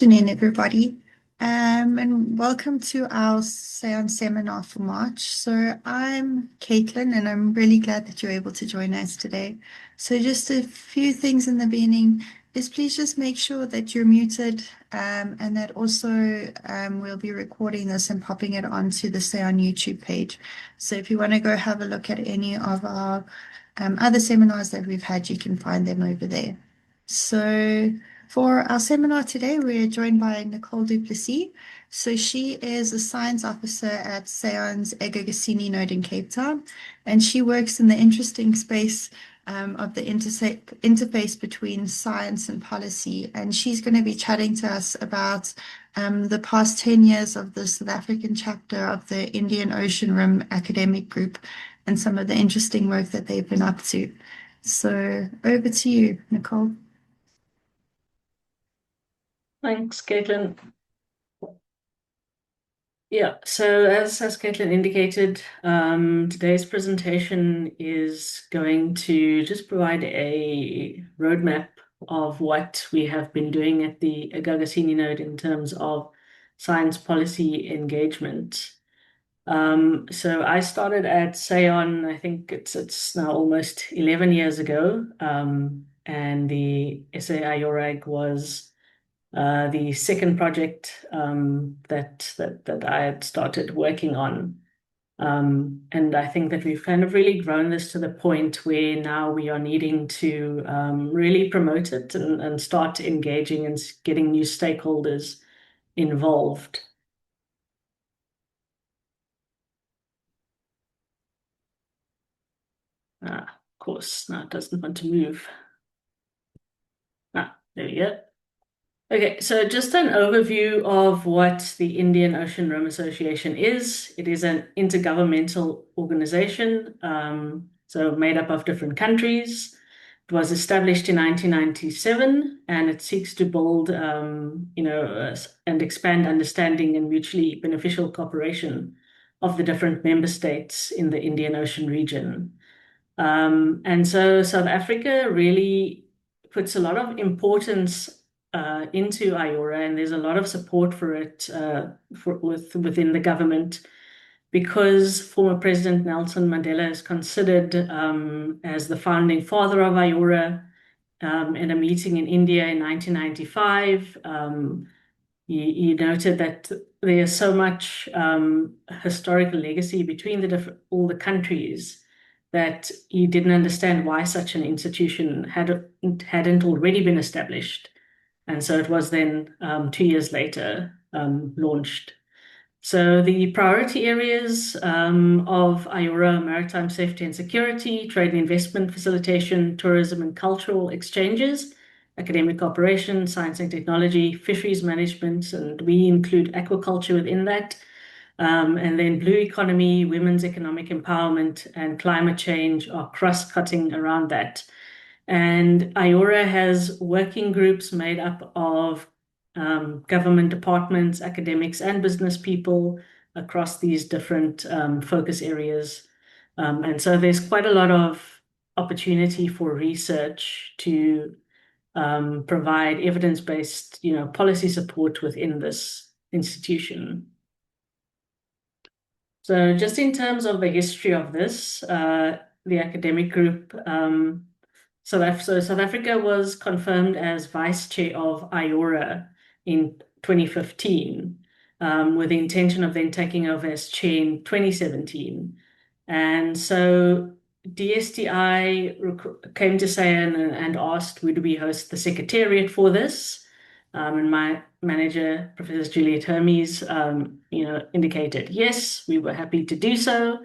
Afternoon, everybody, and welcome to our SAEON seminar for March. So I'm Caitlin, and I'm really glad that you're able to join us today. So just a few things in the beginning is please just make sure that you're muted, and that also we'll be recording this and popping it onto the SAEON YouTube page. So if you want to go have a look at any of our other seminars that we've had, you can find them over there. So for our seminar today, we're joined by Nicole du Plessis. So she is a science officer at SAEON's Egagasini Node in Cape Town, and she works in the interesting space of the interface between science and policy. And she's going to be chatting to us about the past 10 years of the South African chapter of the Indian Ocean Rim Academic Group and some of the interesting work that they've been up to. So over to you, Nicole. Thanks, Caitlin. Yeah, so as Caitlin indicated, today's presentation is going to just provide a roadmap of what we have been doing at the Egagasini Node in terms of science policy engagement. So I started at SAEON, I think it's now almost 11 years ago, and the SA IORAG was the second project that I had started working on. And I think that we've kind of really grown this to the point where now we are needing to really promote it and start engaging and getting new stakeholders involved. Of course, now it doesn't want to move. There we go. Okay, so just an overview of what the Indian Ocean Rim Association is. It is an intergovernmental organization, so made up of different countries. It was established in 1997, and it seeks to build, and expand understanding and mutually beneficial cooperation of the different member states in the Indian Ocean region. And so South Africa really puts a lot of importance into IORA, and there's a lot of support for it within the government, because former President Nelson Mandela is considered as the founding father of IORA. In a meeting in India in 1995, he noted that there's so much historical legacy between all the countries that he didn't understand why such an institution hadn't already been established. And so it was then 2 years later launched. So the priority areas of IORA: maritime safety and security, trade and investment facilitation, tourism and cultural exchanges, academic cooperation, science and technology, fisheries management, and we include aquaculture within that. And then blue economy, women's economic empowerment, and climate change are cross-cutting around that. And IORA has working groups made up of government departments, academics, and business people across these different focus areas. And so there's quite a lot of opportunity for research to provide evidence-based, policy support within this institution. So just in terms of the history of this, the academic group, South Africa was confirmed as vice chair of IORA in 2015, with the intention of then taking over as chair in 2017. And so DSTI came to SAEON and asked, would we host the Secretariat for this? And my manager, Professor Juliet Hermes, indicated yes, we were happy to do so.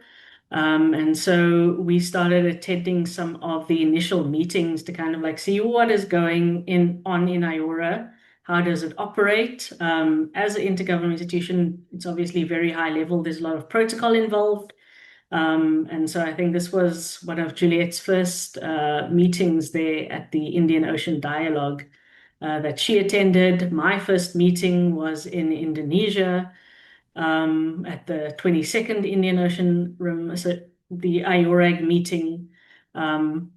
And so we started attending some of the initial meetings to kind of see what is going on in IORA. How does it operate? As an intergovernmental institution, it's obviously very high level. There's a lot of protocol involved. And so I think this was one of Juliet's first meetings there at the Indian Ocean Dialogue that she attended. My first meeting was in Indonesia at the 22nd Indian Ocean Rim, so the IORAG meeting. And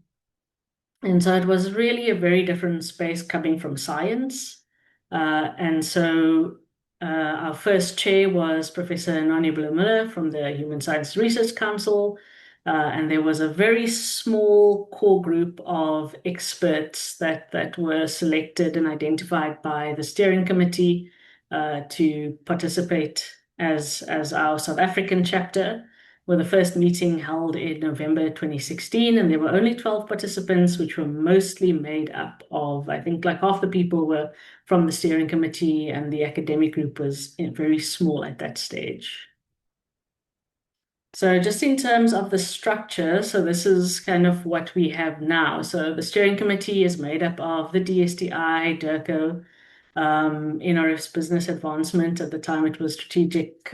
so it was really a very different space coming from science. And so our first chair was Professor Nani Miller from the Human Science Research Council. And there was a very small core group of experts that were selected and identified by the steering committee to participate as our South African chapter, with the first meeting held in November 2016. And there were only 12 participants, which were mostly made up of, I think, like half the people were from the steering committee, and the academic group was very small at that stage. So just in terms of the structure, so this is kind of what we have now. So the steering committee is made up of the DSTI, DIRCO, NRF's business advancement. At the time, it was strategic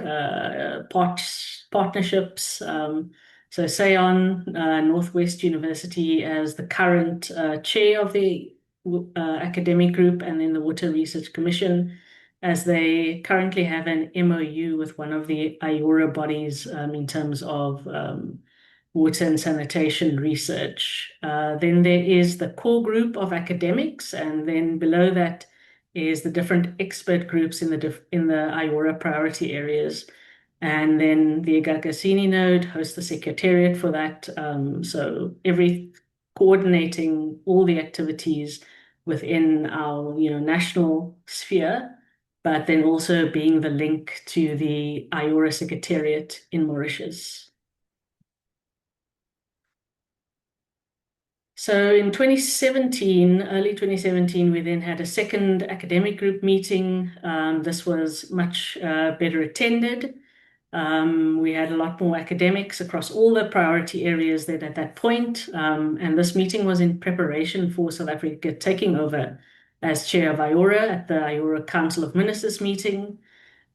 partnerships. So SAEON, Northwest University as the current chair of the academic group, and then the Water Research Commission, as they currently have an MOU with one of the IORA bodies in terms of water and sanitation research. Then there is the core group of academics, and then below that is the different expert groups in the IORA priority areas. And then the Egagasini Node hosts the Secretariat for that. So coordinating all the activities within our national sphere, but then also being the link to the IORA Secretariat in Mauritius. So in 2017, early 2017, we then had a second academic group meeting. This was much better attended. We had a lot more academics across all the priority areas then at that point. And this meeting was in preparation for South Africa taking over as chair of IORA at the IORA Council of Ministers meeting.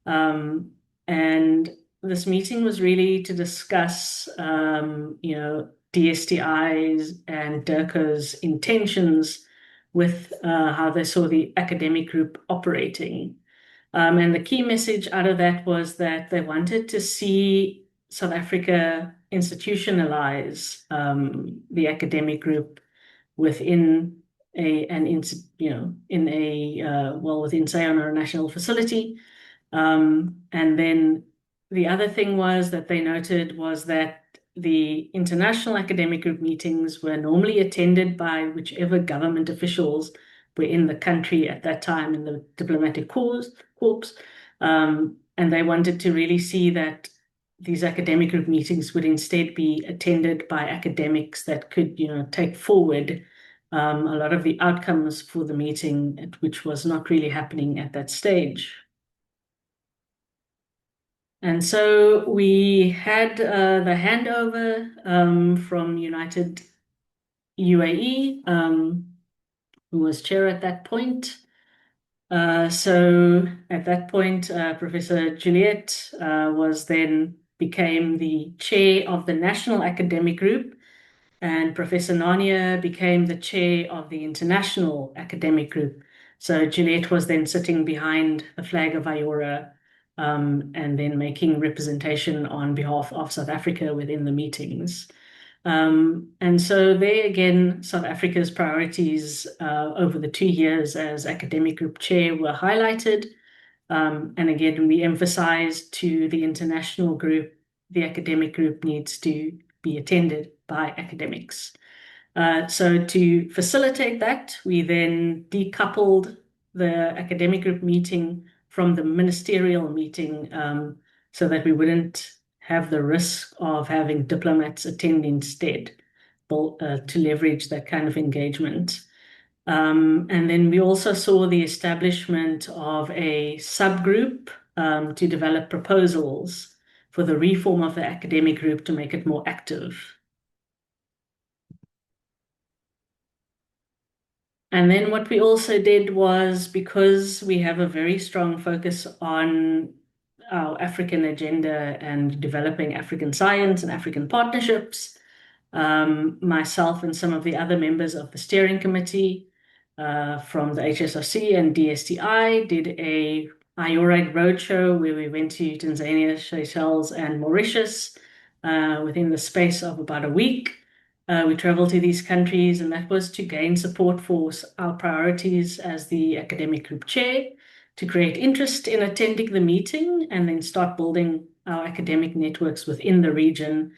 And this meeting was really to discuss, DSTI's and DIRCO's intentions with how they saw the academic group operating. And the key message out of that was that they wanted to see South Africa institutionalize the academic group within within SAEON or a national facility. And then the other thing was that they noted was that the international academic group meetings were normally attended by whichever government officials were in the country at that time in the diplomatic corps. And they wanted to really see that these academic group meetings would instead be attended by academics that could, take forward a lot of the outcomes for the meeting, which was not really happening at that stage. And so we had the handover from United UAE, who was chair at that point. So at that point, Professor Juliet became the chair of the National Academic Group, and Professor Nania became the chair of the International Academic Group. So Juliet was then sitting behind the flag of IORA, and then making representation on behalf of South Africa within the meetings. And so there again, South Africa's priorities over the 2 years as academic group chair were highlighted. And again, we emphasized to the international group, the academic group needs to be attended by academics. So to facilitate that, we then decoupled the academic group meeting from the ministerial meeting, so that we wouldn't have the risk of having diplomats attend instead, to leverage that kind of engagement. And then we also saw the establishment of a subgroup to develop proposals for the reform of the academic group to make it more active. And then what we also did was, because we have a very strong focus on our African agenda and developing African science and African partnerships, myself and some of the other members of the steering committee from the HSRC and DSTI did a IORAG roadshow where we went to Tanzania, Seychelles, and Mauritius within the space of about a week. We traveled to these countries, and that was to gain support for our priorities as the academic group chair, to create interest in attending the meeting, and then start building our academic networks within the region.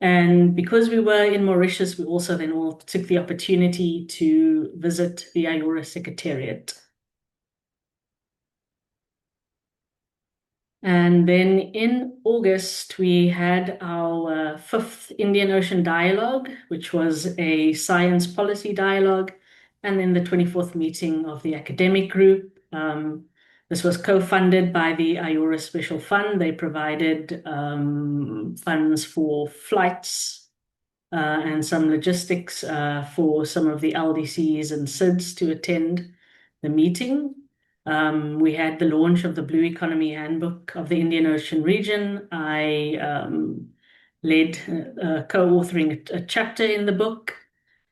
And because we were in Mauritius, we also then all took the opportunity to visit the IORA Secretariat. And then in August, we had our fifth Indian Ocean Dialogue, which was a science policy dialogue, and then the 24th meeting of the academic group. This was co-funded by the IORA Special Fund. They provided funds for flights and some logistics for some of the LDCs and SIDS to attend the meeting. We had the launch of the Blue Economy Handbook of the Indian Ocean region. I led co-authoring a chapter in the book.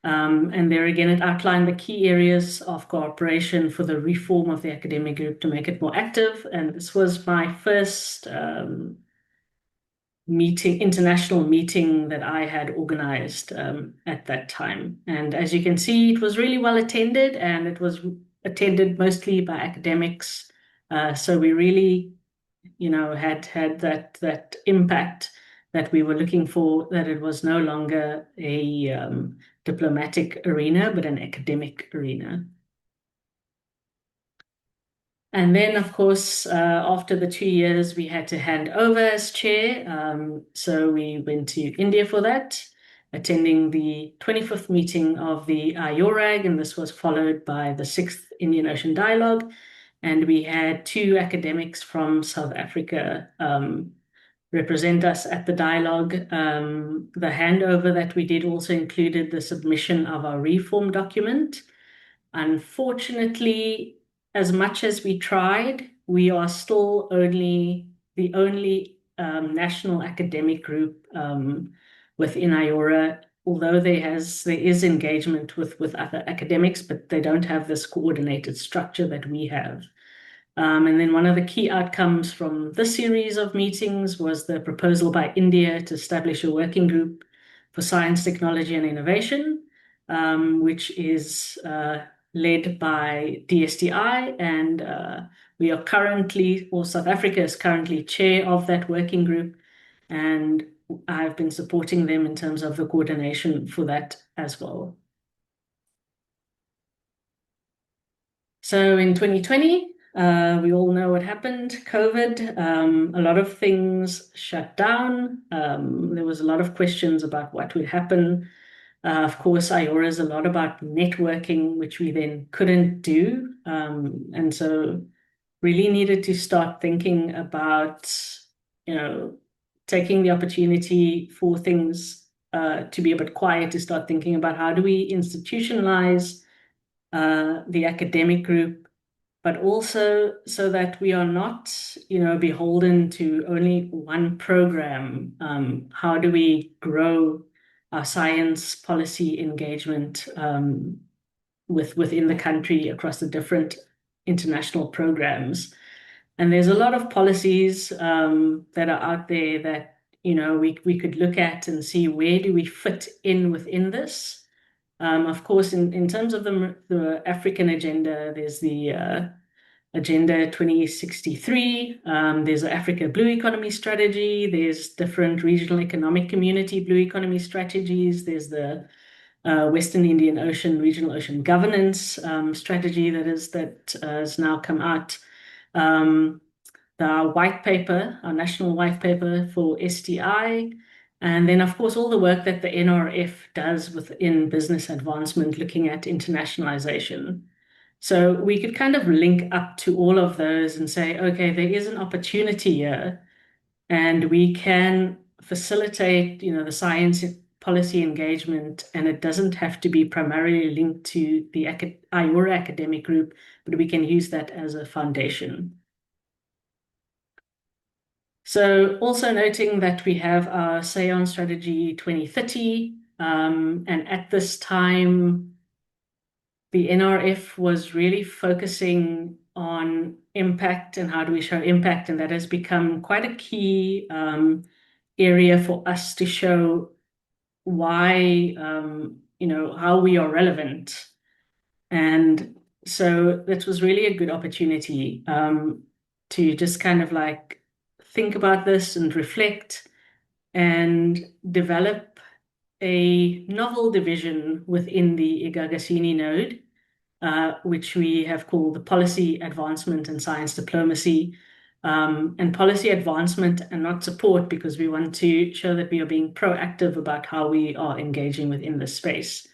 And there again, it outlined the key areas of cooperation for the reform of the academic group to make it more active. And this was my first international meeting that I had organized at that time. And as you can see, it was really well attended, and it was attended mostly by academics. So we really, had that impact that we were looking for, that it was no longer a diplomatic arena, but an academic arena. And then, of course, after the 2 years, we had to hand over as chair. So we went to India for that, attending the 25th meeting of the IORAG, and this was followed by the 6th Indian Ocean Dialogue. And we had 2 academics from South Africa represent us at the dialogue. The handover that we did also included the submission of our reform document. Unfortunately, as much as we tried, we are still the only national academic group within IORA, although there is engagement with other academics, but they don't have this coordinated structure that we have. And then one of the key outcomes from this series of meetings was the proposal by India to establish a working group for science, technology, and innovation, which is led by DSTI, and we are currently, or South Africa is currently chair of that working group, and I've been supporting them in terms of the coordination for that as well. So in 2020, we all know what happened, COVID. A lot of things shut down. There was a lot of questions about what would happen. Of course, IORA is a lot about networking, which we then couldn't do. And so really needed to start thinking about, taking the opportunity for things to be a bit quiet, to start thinking about how do we institutionalize the academic group, but also so that we are not, beholden to only one program. How do we grow our science policy engagement within the country across the different international programs? And there's a lot of policies that are out there that we could look at and see where do we fit in within this. Of course, in terms of the African agenda, there's the Agenda 2063. There's the Africa Blue Economy Strategy. There's different regional economic community blue economy strategies. There's the Western Indian Ocean Regional Ocean Governance strategy that has now come out. The white paper, our national white paper for STI. And then, of course, all the work that the NRF does within business advancement, looking at internationalization. So we could kind of link up to all of those and say, okay, there is an opportunity here, and we can facilitate, the science policy engagement, and it doesn't have to be primarily linked to the IORA academic group, but we can use that as a foundation. So also noting that we have our SAEON Strategy 2030, and at this time, the NRF was really focusing on impact and how do we show impact, and that has become quite a key area for us to show why, how we are relevant. And so that was really a good opportunity to just kind of like think about this and reflect and develop a novel division within the Egagasini Node, which we have called the Policy Advancement and Science Diplomacy. And policy advancement and not support, because we want to show that we are being proactive about how we are engaging within this space.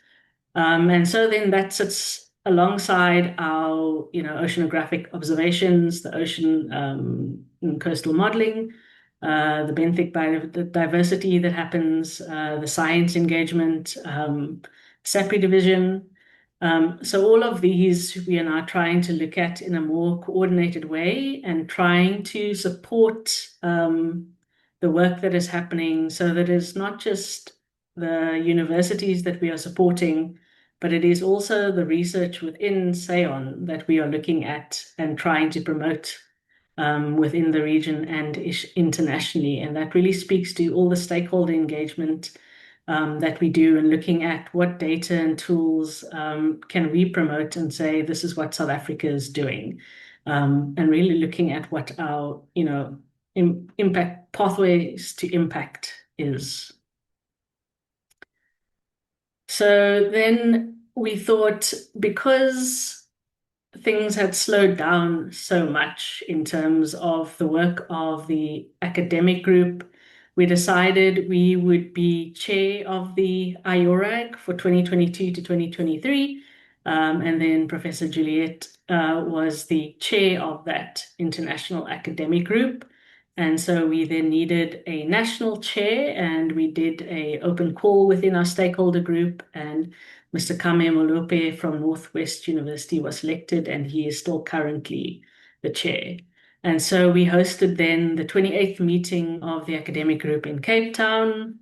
And so then that sits alongside our, oceanographic observations, the ocean and coastal modeling, the benthic biodiversity that happens, the science engagement, SAPRI division. So all of these we are now trying to look at in a more coordinated way and trying to support the work that is happening, so that it's not just the universities that we are supporting, but it is also the research within SAEON that we are looking at and trying to promote within the region and internationally. And that really speaks to all the stakeholder engagement that we do, and looking at what data and tools can we promote and say, this is what South Africa is doing. And really looking at what our, impact pathways to impact is. So then we thought, because things had slowed down so much in terms of the work of the academic group, we decided we would be chair of the IORAG for 2022 to 2023. And then Professor Juliet was the chair of that international academic group. And so we then needed a national chair, and we did an open call within our stakeholder group, and Mr. Kame Molope from Northwest University was elected, and he is still currently the chair. And so we hosted then the 28th meeting of the academic group in Cape Town.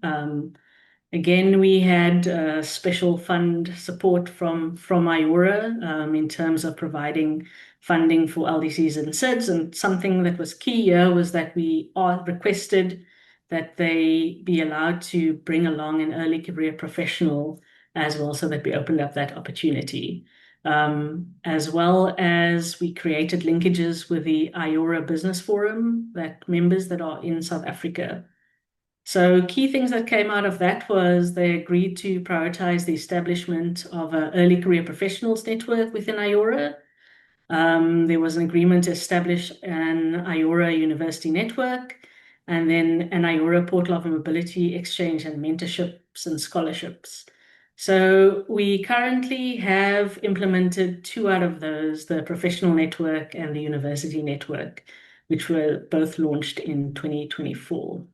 Again, we had special fund support from IORA in terms of providing funding for LDCs and SIDS. And something that was key here was that we are requested that they be allowed to bring along an early career professional as well, so that we opened up that opportunity. As well as we created linkages with the IORA Business Forum, that members that are in South Africa. So key things that came out of that was they agreed to prioritize the establishment of an early career professionals network within IORA. There was an agreement to establish an IORA university network, and then an IORA portal of mobility, exchange, and mentorships and scholarships. So we currently have implemented 2 out of those, the professional network and the university network, which were both launched in 2024.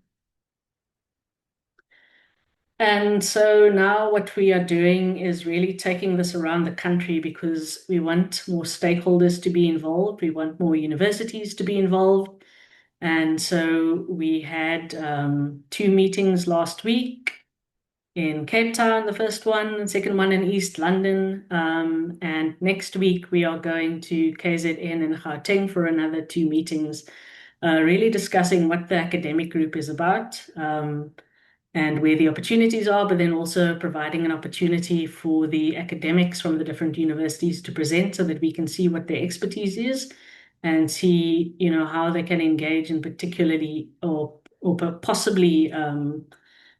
And so now what we are doing is really taking this around the country, because we want more stakeholders to be involved. We want more universities to be involved. And so we had 2 meetings last week in Cape Town, the first one, and second one in East London. And next week we are going to KZN and Gauteng for another 2 meetings, really discussing what the academic group is about, and where the opportunities are, but then also providing an opportunity for the academics from the different universities to present, so that we can see what their expertise is and see, how they can engage in particularly or possibly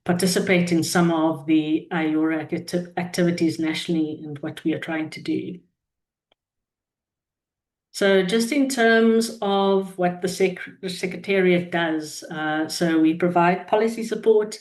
participate in some of the IORA activities nationally and what we are trying to do. So just in terms of what the Secretariat does, so we provide policy support,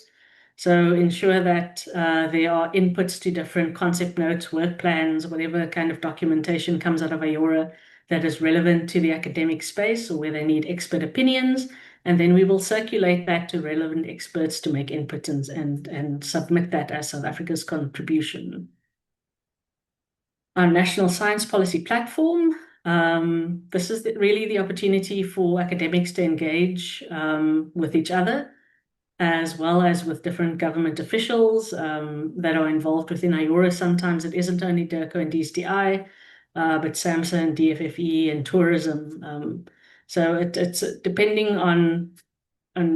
so ensure that there are inputs to different concept notes, work plans, whatever kind of documentation comes out of IORA that is relevant to the academic space or where they need expert opinions. And then we will circulate that to relevant experts to make input and submit that as South Africa's contribution. Our National Science Policy Platform. This is really the opportunity for academics to engage with each other, as well as with different government officials that are involved within IORA. Sometimes it isn't only DIRCO and DSTI, but SAMHSA and DFFE and tourism. So it's depending on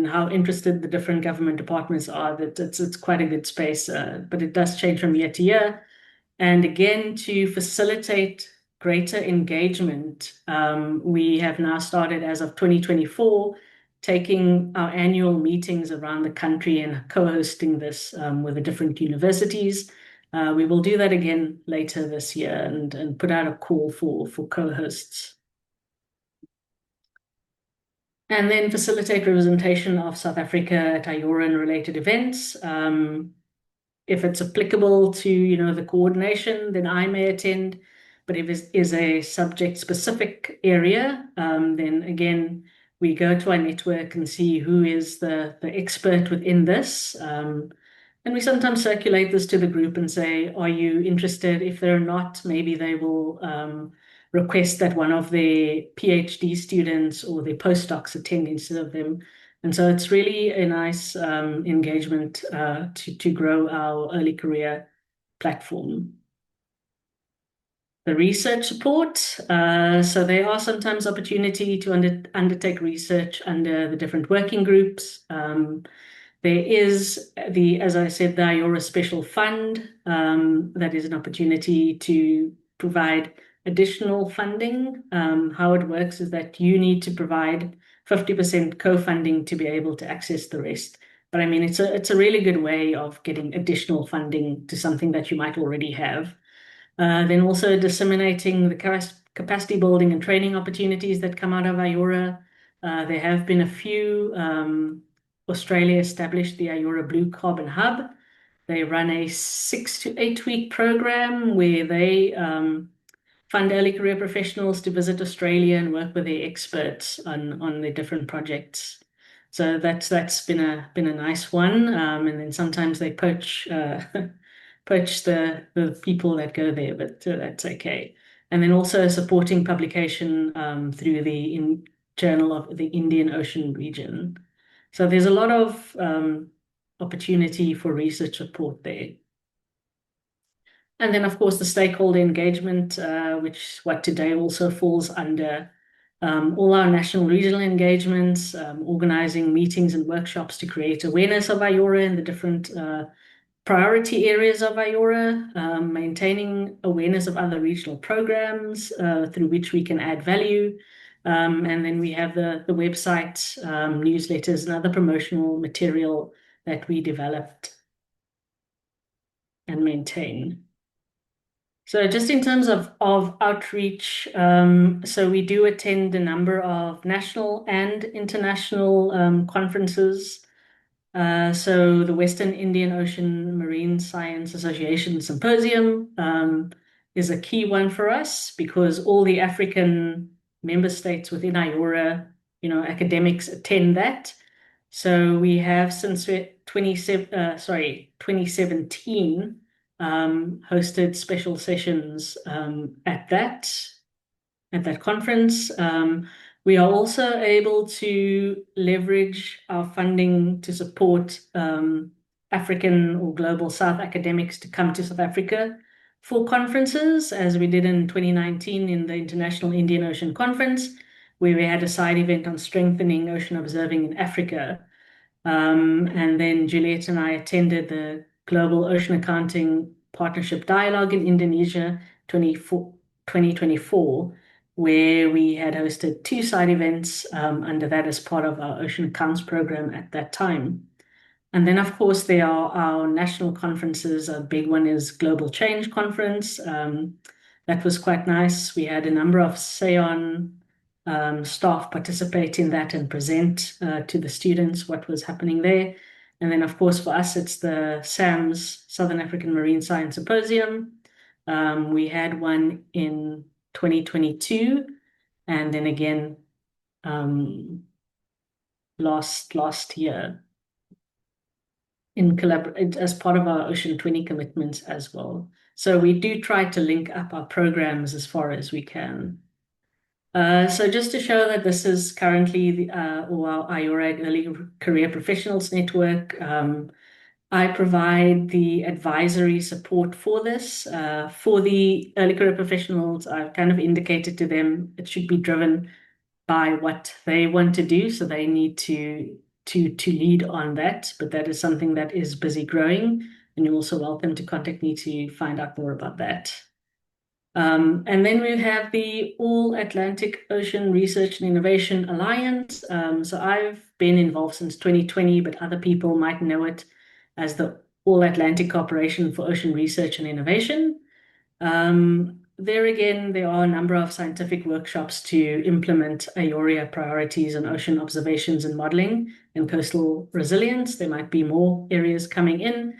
how interested the different government departments are, that it's quite a good space, but it does change from year to year. And again, to facilitate greater engagement, we have now started, as of 2024, taking our annual meetings around the country and co-hosting this with the different universities. We will do that again later this year and put out a call for co-hosts. And then facilitate representation of South Africa at IORA and related events. If it's applicable to, the coordination, then I may attend. But if it is a subject-specific area, then again, we go to our network and see who is the expert within this. And we sometimes circulate this to the group and say, are you interested? If they're not, maybe they will request that one of their PhD students or their postdocs attend instead of them. And so it's really a nice engagement to grow our early career platform. The research support. So there are sometimes opportunity to undertake research under the different working groups. There is as I said, the IORA Special Fund. That is an opportunity to provide additional funding. How it works is that you need to provide 50% co-funding to be able to access the rest. But I mean, it's a really good way of getting additional funding to something that you might already have. Then also disseminating the capacity building and training opportunities that come out of IORA. There have been a few. Australia established the IORA Blue Carbon Hub. They run a 6 to 8 week program where they fund early career professionals to visit Australia and work with their experts on their different projects. So that's been a nice one. And then sometimes they poach the people that go there, but that's okay. And then also supporting publication through the Journal of the Indian Ocean region. So there's a lot of opportunity for research support there. And then, of course, the stakeholder engagement, which what today also falls under all our national regional engagements, organizing meetings and workshops to create awareness of IORA and the different priority areas of IORA, maintaining awareness of other regional programs through which we can add value. And then we have the website, newsletters, and other promotional material that we developed and maintain. So just in terms of outreach, so we do attend a number of national and international conferences. So the Western Indian Ocean Marine Science Association Symposium is a key one for us because all the African member states within IORA, academics attend that. So we have since 2017 hosted special sessions at that conference. We are also able to leverage our funding to support African or global South academics to come to South Africa for conferences, as we did in 2019 in the International Indian Ocean Conference, where we had a side event on strengthening ocean observing in Africa. And then Juliet and I attended the Global Ocean Accounting Partnership Dialogue in Indonesia 2024, where we had hosted 2 side events under that as part of our Ocean Accounts program at that time. And then, of course, there are our national conferences. A big one is Global Change Conference. That was quite nice. We had a number of SAEON staff participate in that and present to the students what was happening there. And then, of course, for us, it's the SAMS, Southern African Marine Science Symposium. We had one in 2022, and then again last year as part of our Ocean 20 commitments as well. So we do try to link up our programs as far as we can. So just to show that this is currently our IORAG Early Career Professionals Network, I provide the advisory support for this. For the early career professionals, I've kind of indicated to them it should be driven by what they want to do. So they need to to lead on that, but that is something that is busy growing, and you're also welcome to contact me to find out more about that. And then we have the All Atlantic Ocean Research and Innovation Alliance. So I've been involved since 2020, but other people might know it as the All Atlantic Corporation for Ocean Research and Innovation. There again, there are a number of scientific workshops to implement IORA priorities on ocean observations and modeling and coastal resilience. There might be more areas coming in,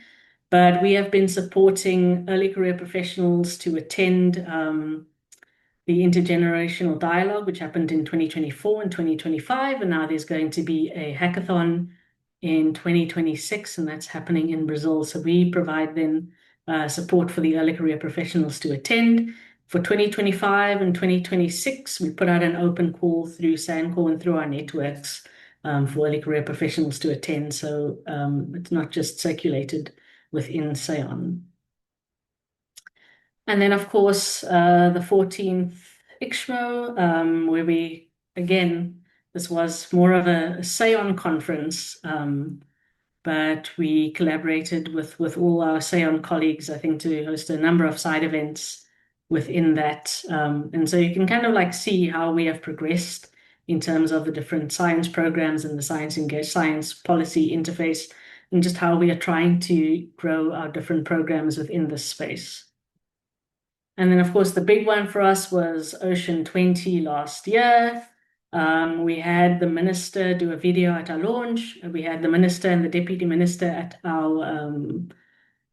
but we have been supporting early career professionals to attend the intergenerational dialogue, which happened in 2024 and 2025, and now there's going to be a hackathon in 2026, and that's happening in Brazil. So we provide then support for the early career professionals to attend. For 2025 and 2026, we put out an open call through SANCO and through our networks for early career professionals to attend. So it's not just circulated within SAEON. And then, of course, the 14th ICSMO, where we, again, this was more of a SAEON conference, but we collaborated with all our SAEON colleagues, I think, to host a number of side events within that. And so you can kind of like see how we have progressed in terms of the different science programs and the science policy interface, and just how we are trying to grow our different programs within this space. And then, of course, the big one for us was Ocean 20 last year. We had the minister do a video at our launch. We had the minister and the deputy minister at our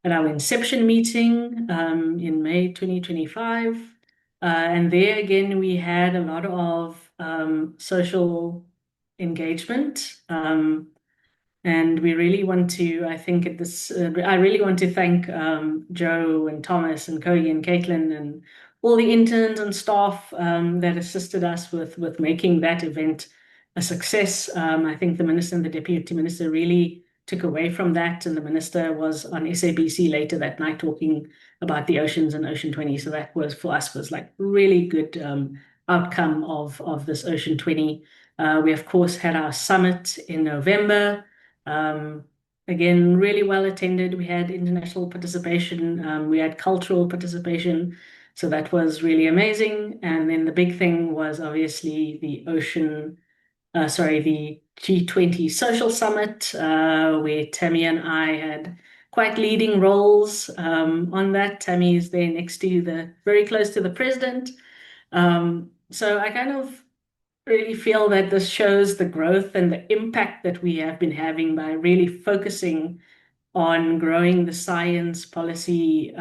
inception meeting in May 2025. And there again, we had a lot of social engagement. And we really want to, I think at this, I really want to thank Joe and Thomas and Kogi and Caitlin and all the interns and staff that assisted us with making that event a success. I think the minister and the deputy minister really took away from that, and the minister was on SABC later that night talking about the oceans and Ocean 20. So that was, for us, was like really good outcome of this Ocean 20. We, of course, had our summit in November. Again, really well attended. We had international participation. We had cultural participation. So that was really amazing. And then the big thing was obviously the the G20 Social Summit, where Tammy and I had quite leading roles on that. Tammy is there next to very close to the president. So I kind of really feel that this shows the growth and the impact that we have been having by really focusing on growing the science policy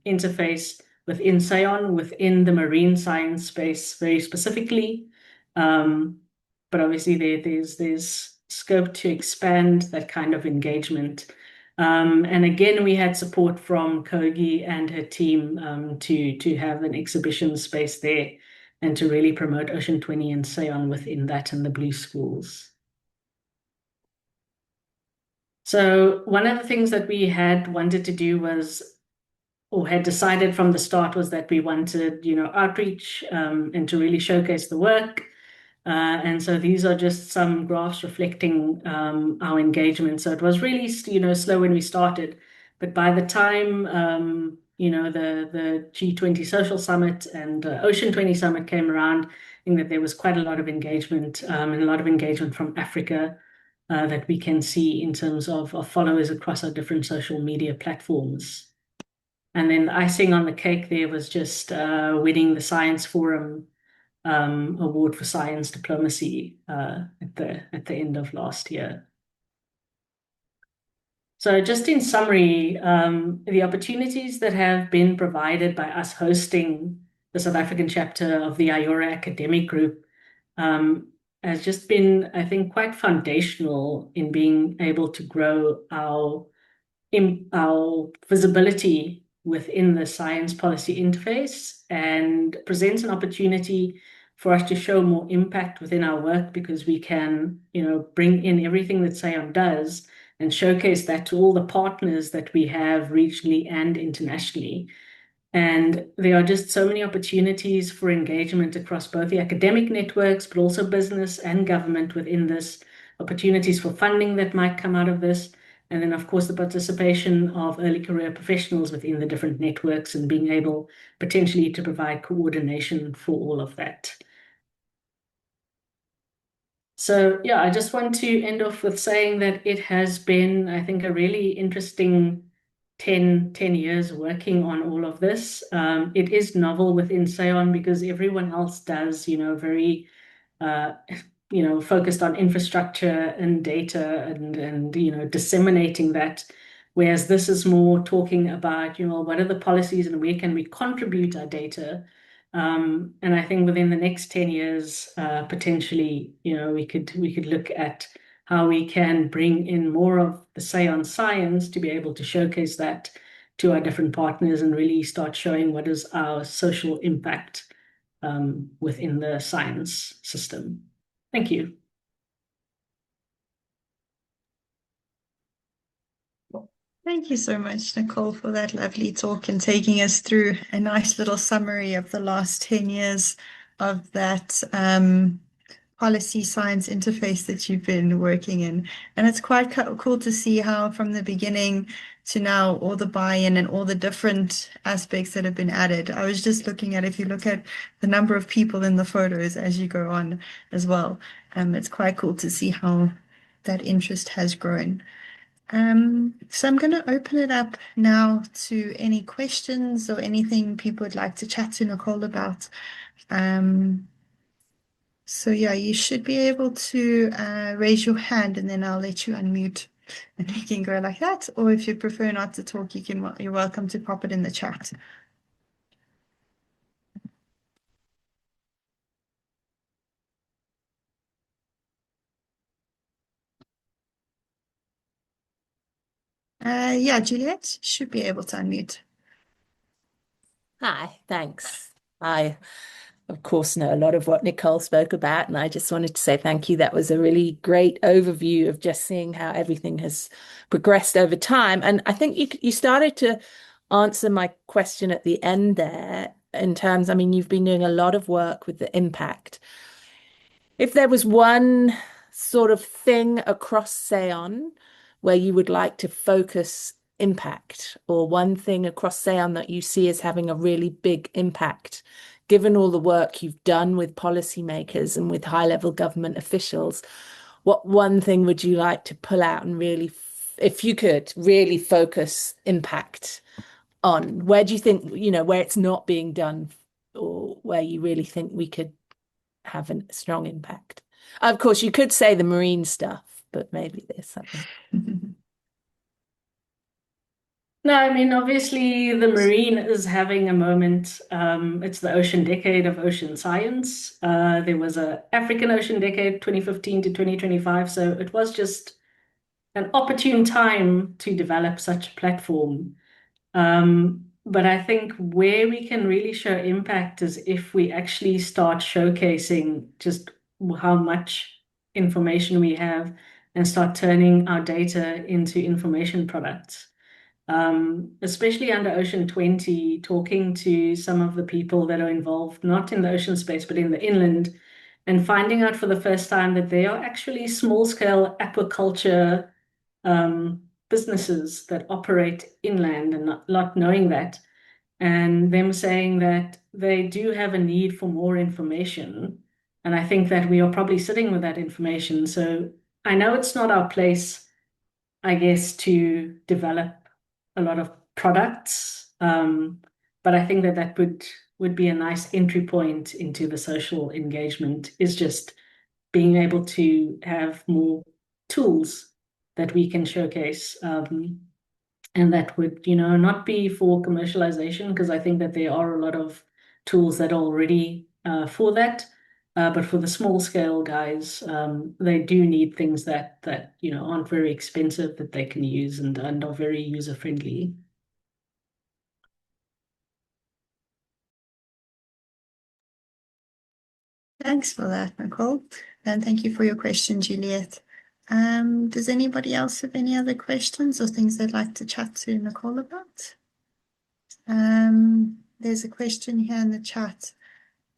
interface within SAEON, within the marine science space very specifically. But obviously there's scope to expand that kind of engagement. And again, we had support from Kogi and her team to have an exhibition space there and to really promote Ocean 20 and SAEON within that and the Blue Schools. So one of the things that we had wanted to do was, or had decided from the start, was that we wanted, outreach and to really showcase the work. And so these are just some graphs reflecting our engagement. So it was really, slow when we started, but by the time, the G20 Social Summit and Ocean 20 Summit came around, I think that there was quite a lot of engagement and a lot of engagement from Africa that we can see in terms of followers across our different social media platforms. And then the icing on the cake there was just winning the Science Forum Award for Science Diplomacy at the end of last year. So just in summary, the opportunities that have been provided by us hosting the South African chapter of the IORA academic group has just been, I think, quite foundational in being able to grow our visibility within the science policy interface, and presents an opportunity for us to show more impact within our work, because we can, bring in everything that SAEON does and showcase that to all the partners that we have regionally and internationally. And there are just so many opportunities for engagement across both the academic networks, but also business and government within this, opportunities for funding that might come out of this. And then, of course, the participation of early career professionals within the different networks and being able potentially to provide coordination for all of that. So, yeah, I just want to end off with saying that it has been, I think, a really interesting 10 years working on all of this. It is novel within SAEON because everyone else does, very focused on infrastructure and data and disseminating that. Whereas this is more talking about, what are the policies and where can we contribute our data? And I think within the next 10 years, potentially, we could look at how we can bring in more of the SAEON science to be able to showcase that to our different partners and really start showing what is our social impact within the science system. Thank you. Thank you so much, Nicole, for that lovely talk and taking us through a nice little summary of the last 10 years of that policy science interface that you've been working in. And it's quite cool to see how from the beginning to now all the buy-in and all the different aspects that have been added. I was just looking at, if you look at the number of people in the photos as you go on as well, it's quite cool to see how that interest has grown. So I'm going to open it up now to any questions or anything people would like to chat to Nicole about. So yeah, you should be able to raise your hand and then I'll let you unmute and you can go like that. Or if you prefer not to talk, you're welcome to pop it in the chat. Yeah, Juliet should be able to unmute. Hi, thanks. I, of course, know a lot of what Nicole spoke about, and I just wanted to say thank you. That was a really great overview of just seeing how everything has progressed over time. And I think you started to answer my question at the end there in terms, I mean, you've been doing a lot of work with the impact. If there was one sort of thing across SAEON where you would like to focus impact, or one thing across SAEON that you see as having a really big impact, given all the work you've done with policymakers and with high-level government officials, what one thing would you like to pull out and really, if you could, really focus impact on? Where do you think, where it's not being done, or where you really think we could have a strong impact? Of course, you could say the marine stuff, but maybe there's something. No, I mean, obviously the marine is having a moment. It's the ocean decade of ocean science. There was a African Ocean Decade, 2015 to 2025. So it was just an opportune time to develop such a platform. But I think where we can really show impact is if we actually start showcasing just how much information we have and start turning our data into information products. Especially under Ocean 20, talking to some of the people that are involved, not in the ocean space, but in the inland, and finding out for the first time that they are actually small-scale aquaculture businesses that operate inland and not knowing that, and them saying that they do have a need for more information. And I think that we are probably sitting with that information. So I know it's not our place, I guess, to develop a lot of products, but I think that would be a nice entry point into the social engagement, is just being able to have more tools that we can showcase, and that would, not be for commercialization, because I think that there are a lot of tools that are already for that. But for the small scale guys, they do need things that aren't very expensive, that they can use and are very user friendly. Thanks for that, Nicole. And thank you for your question, Juliet. Does anybody else have any other questions or things they'd like to chat to Nicole about? There's a question here in the chat.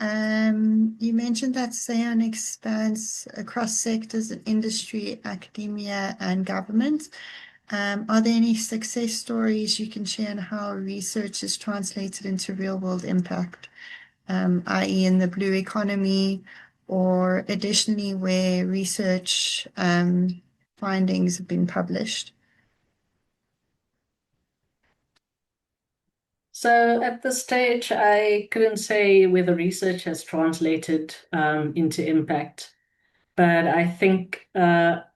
You mentioned that SAEON expands across sectors in industry, academia, and government. Are there any success stories you can share on how research is translated into real-world impact, i.e. in the blue economy, or additionally where research findings have been published? So at this stage, I couldn't say whether research has translated into impact, but I think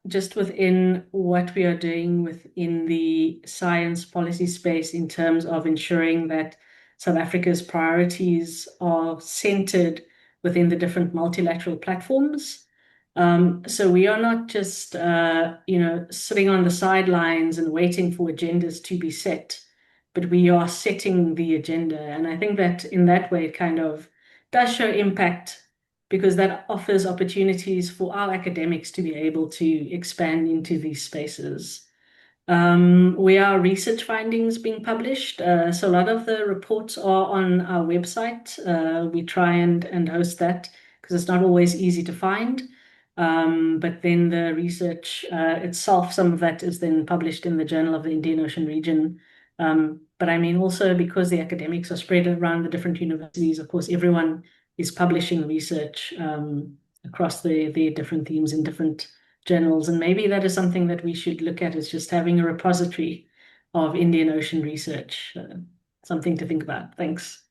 just within what we are doing within the science policy space in terms of ensuring that South Africa's priorities are centered within the different multilateral platforms. So we are not just sitting on the sidelines and waiting for agendas to be set, but we are setting the agenda. And I think that in that way, it kind of does show impact because that offers opportunities for our academics to be able to expand into these spaces. We are research findings being published. So a lot of the reports are on our website. We try and host that because it's not always easy to find. But then the research itself, some of that is then published in the Journal of the Indian Ocean Region. But I mean, also because the academics are spread around the different universities, of course, everyone is publishing research across the different themes in different journals. And maybe that is something that we should look at, is just having a repository of Indian Ocean research. Something to think about. Thanks.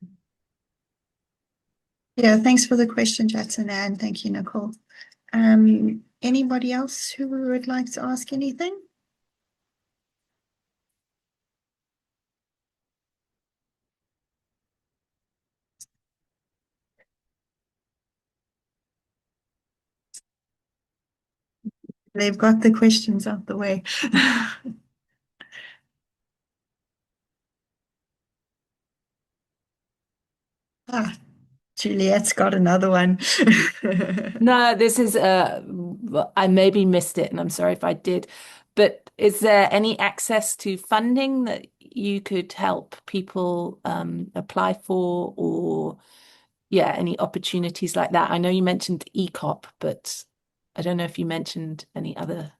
Yeah, thanks for the question, Jatin, and thank you, Nicole. Anybody else who would like to ask anything? They've got the questions out the way. Juliet's got another one. No, this is I maybe missed it, and I'm sorry if I did. But is there any access to funding that you could help people apply for, or any opportunities like that? I know you mentioned ECOP, but I don't know if you mentioned any other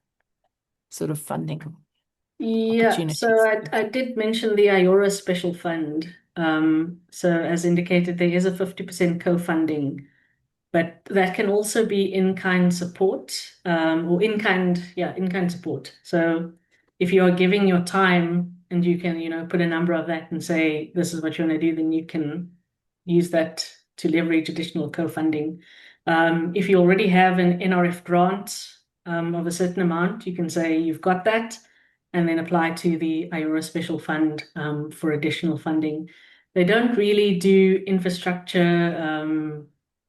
sort of funding Yeah, so opportunities. I did mention the IORA special fund. So as indicated, there is a 50% co-funding, but that can also be in-kind support, or in-kind support. So if you are giving your time and you can, put a number of that and say, this is what you want to do, then you can use that to leverage additional co-funding. If you already have an NRF grant of a certain amount, you can say you've got that and then apply to the IORA special fund for additional funding. They don't really do infrastructure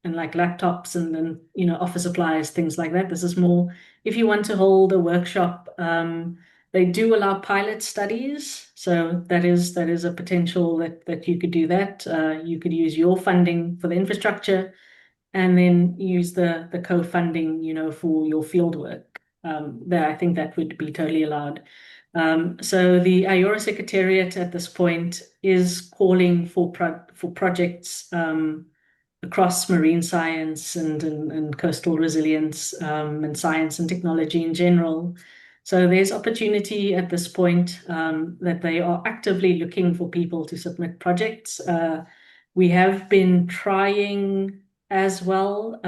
and like laptops and then office supplies, things like that. This is more if you want to hold a workshop. They do allow pilot studies, so that is a potential that you could do that. You could use your funding for the infrastructure, and then use the co-funding, for your field work. There, I think that would be totally allowed. So the IORA Secretariat at this point is calling for projects across marine science and coastal resilience and science and technology in general. So there's opportunity at this point that they are actively looking for people to submit projects. We have been trying as well.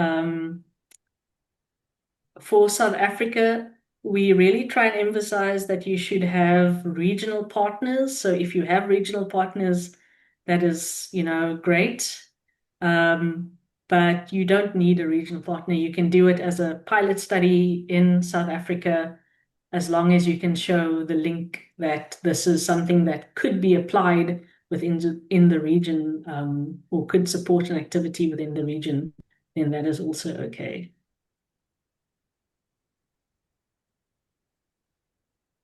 For South Africa, we really try and emphasize that you should have regional partners. So if you have regional partners, that is, great. But you don't need a regional partner. You can do it as a pilot study in South Africa, as long as you can show the link that this is something that could be applied in the region, or could support an activity within the region, then that is also okay.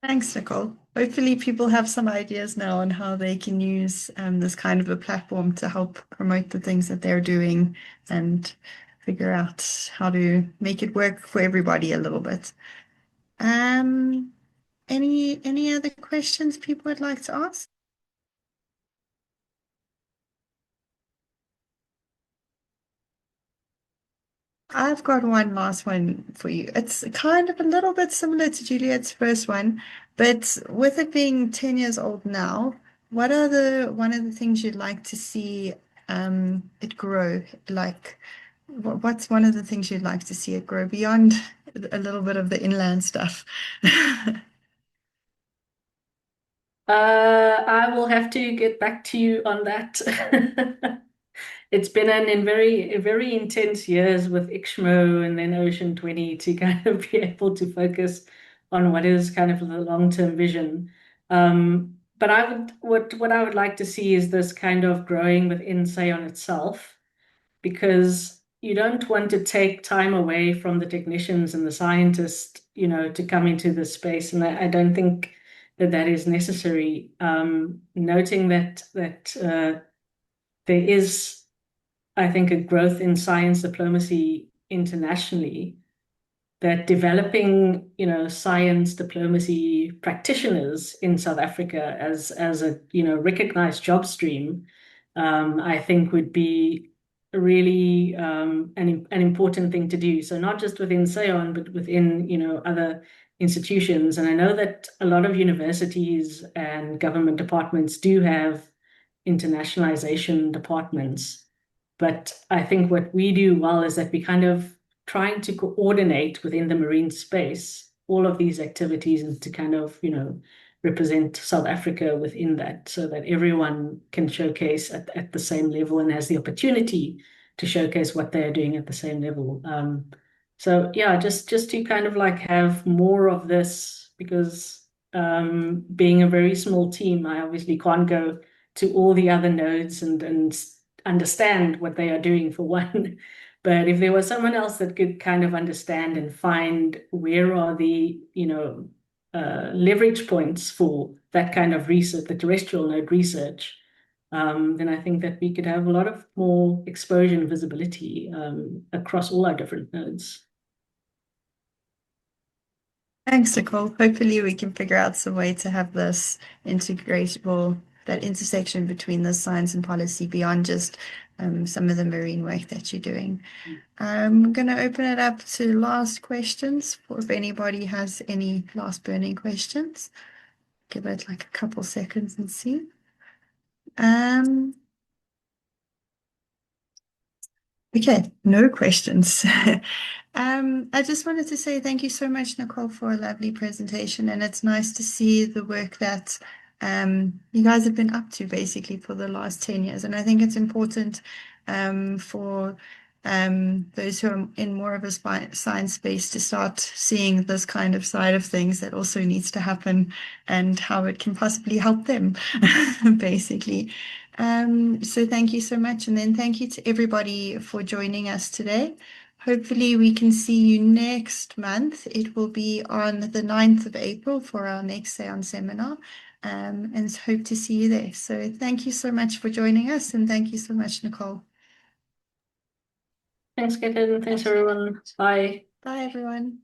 Thanks, Nicole. Hopefully people have some ideas now on how they can use this kind of a platform to help promote the things that they're doing and figure out how to make it work for everybody a little bit. Any other questions people would like to ask? I've got one last one for you. It's kind of a little bit similar to Juliet's first one, but with it being 10 years old now, what are the one of the things you'd like to see it grow? Like, what's one of the things you'd like to see it grow beyond a little bit of the inland stuff? I will have to get back to you on that. It's been very intense years with ICSHMO and then Ocean 20 to kind of be able to focus on what is kind of the long-term vision. But what I would like to see is this kind of growing within SAON itself, because you don't want to take time away from the technicians and the scientists, to come into this space. And I don't think that is necessary. Noting that there is, I think, a growth in science diplomacy internationally, that developing, science diplomacy practitioners in South Africa as a, recognized job stream, I think would be really an important thing to do. So not just within SAON, but within, other institutions. And I know that a lot of universities and government departments do have internationalization departments. But I think what we do well is that we kind of trying to coordinate within the marine space all of these activities, and to kind of, represent South Africa within that, so that everyone can showcase at the same level and has the opportunity to showcase what they're doing at the same level. So yeah, just to kind of like have more of this, because being a very small team, I obviously can't go to all the other nodes and understand what they are doing for one. But if there was someone else that could kind of understand and find where are the, leverage points for that kind of research, the terrestrial node research, then I think that we could have a lot of more exposure and visibility across all our different nodes. Thanks, Nicole. Hopefully, we can figure out some way to have this integratable, that intersection between the science and policy beyond just some of the marine work that you're doing. I'm going to open it up to last questions for if anybody has any last burning questions. Give it like a couple seconds and see. Okay, no questions. I just wanted to say thank you so much, Nicole, for a lovely presentation. And it's nice to see the work that you guys have been up to basically for the last 10 years. And I think it's important for those who are in more of a science space to start seeing this kind of side of things that also needs to happen, and how it can possibly help them, basically. So thank you so much. And then thank you to everybody for joining us today. Hopefully we can see you next month. It will be on the 9th of April for our next SAON seminar, and hope to see you there. So thank you so much for joining us, and thank you so much, Nicole. Thanks, Caitlin. Thanks, everyone. Bye. Bye, everyone.